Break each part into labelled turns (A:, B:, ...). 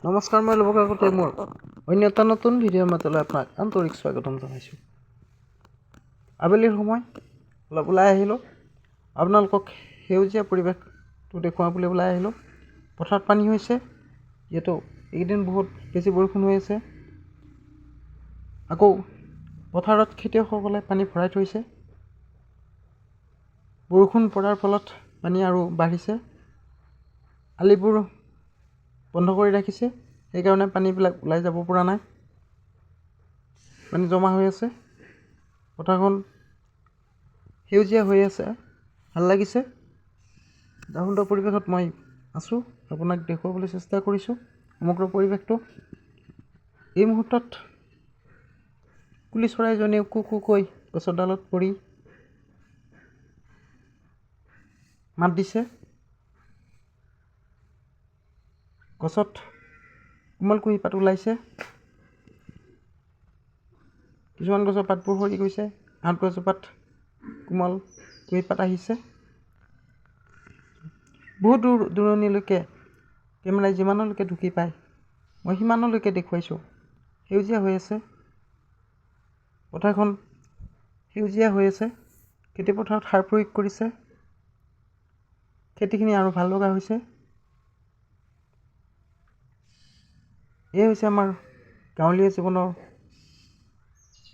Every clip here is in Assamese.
A: নমস্কাৰ, মই ল'ব আগতে মোৰ অন্য এটা নতুন ভিডিঅ'ৰ মাজলৈ আপোনাক আন্তৰিক স্বাগতম জনাইছোঁ। আবেলিৰ সময় অলপ ওলাই আহিলোঁ, আপোনালোকক সেউজীয়া পৰিৱেশটো দেখুৱাবলৈ ওলাই আহিলোঁ। পথাৰত পানী হৈছে, যিহেতু এইকেইদিন বহুত বেছি বৰষুণ হৈ আছে। আকৌ পথাৰত খেতিয়কসকলে পানী ভৰাই থৈছে। বৰষুণ পৰাৰ ফলত পানী আৰু বাঢ়িছে। আলিবোৰ বন্ধ কৰি ৰাখিছে, সেইকাৰণে পানীবিলাক ওলাই যাব পৰা নাই। পানী জমা হৈ আছে, পথাৰখন সেউজীয়া হৈ আছে, ভাল লাগিছে। সুন্দৰ পৰিৱেশত মই আছোঁ, আপোনাক দেখুৱাবলৈ চেষ্টা কৰিছোঁ সমগ্ৰ পৰিৱেশটো। এই মুহূৰ্তত কুলি চৰাইজনীয়ে কুকুকৈ গছৰ ডালত পৰি মাত দিছে। গছত কোমল কুঁহি পাত ওলাইছে, কিছুমান গছৰ পাতবোৰ সৰি গৈছে, আন গছজোপাত কোমল কুঁহি পাত আহিছে। বহুত দূৰ দূৰণিলৈকে কেমেৰাই যিমানলৈকে ঢুকি পায়, মই সিমানলৈকে দেখুৱাইছোঁ। সেউজীয়া হৈ আছে, পথাৰখন সেউজীয়া হৈ আছে। খেতিপথাৰত সাৰ প্ৰয়োগ কৰিছে, খেতিখিনি আৰু ভাল লগা হৈছে। এই হৈছে আমাৰ গাঁৱলীয়া জীৱনৰ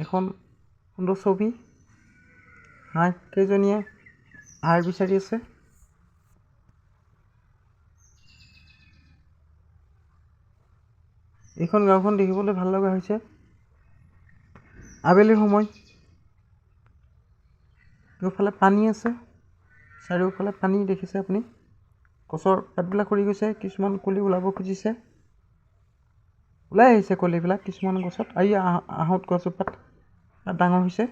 A: এখন সুন্দৰ ছবি। হাঁহ কেইজনীয়ে আহাৰ বিচাৰি আছে। এইখন গাঁওখন দেখিবলৈ ভাল লগা হৈছে। আবেলিৰ সময়, দুয়োফালে পানী আছে, চাৰিওফালে পানী দেখিছে আপুনি। গছৰ পাতবিলাক সৰি গৈছে, কিছুমান কলি ওলাব খুজিছে, ওলাই আহিছে কলিবিলাক কিছুমান গছত। আহঁত গছজোপাত ডাঙৰ হৈছে।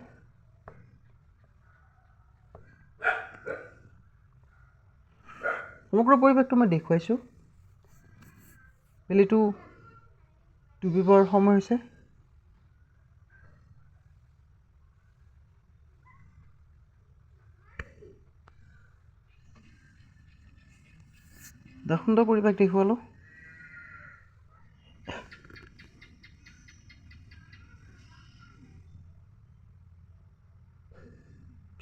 A: সমগ্ৰ পৰিৱেশটো মই দেখুৱাইছোঁ। বেলিটো ডুবিবৰ সময় হৈছে। সুন্দৰ পৰিৱেশ দেখুৱালোঁ।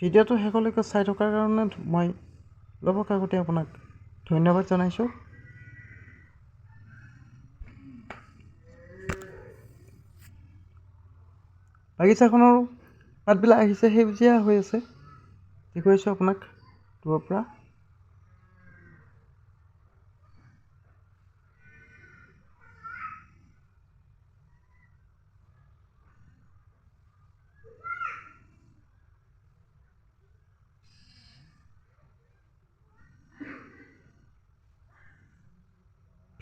A: ভিডিঅ'টো শেষলৈকে চাই থকাৰ কাৰণে মই ল'ব আগতে আপোনাক ধন্যবাদ জনাইছোঁ। বাগিচাখনৰ পাতবিলাক আহিছে, সেউজীয়া হৈ আছে, দেখুৱাইছোঁ আপোনাক দূৰৰ পৰা।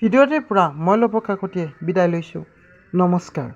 A: ভিডিঅ'টিৰ পৰা মই ল'ব কাকতিয়ে বিদায় লৈছোঁ। নমস্কাৰ।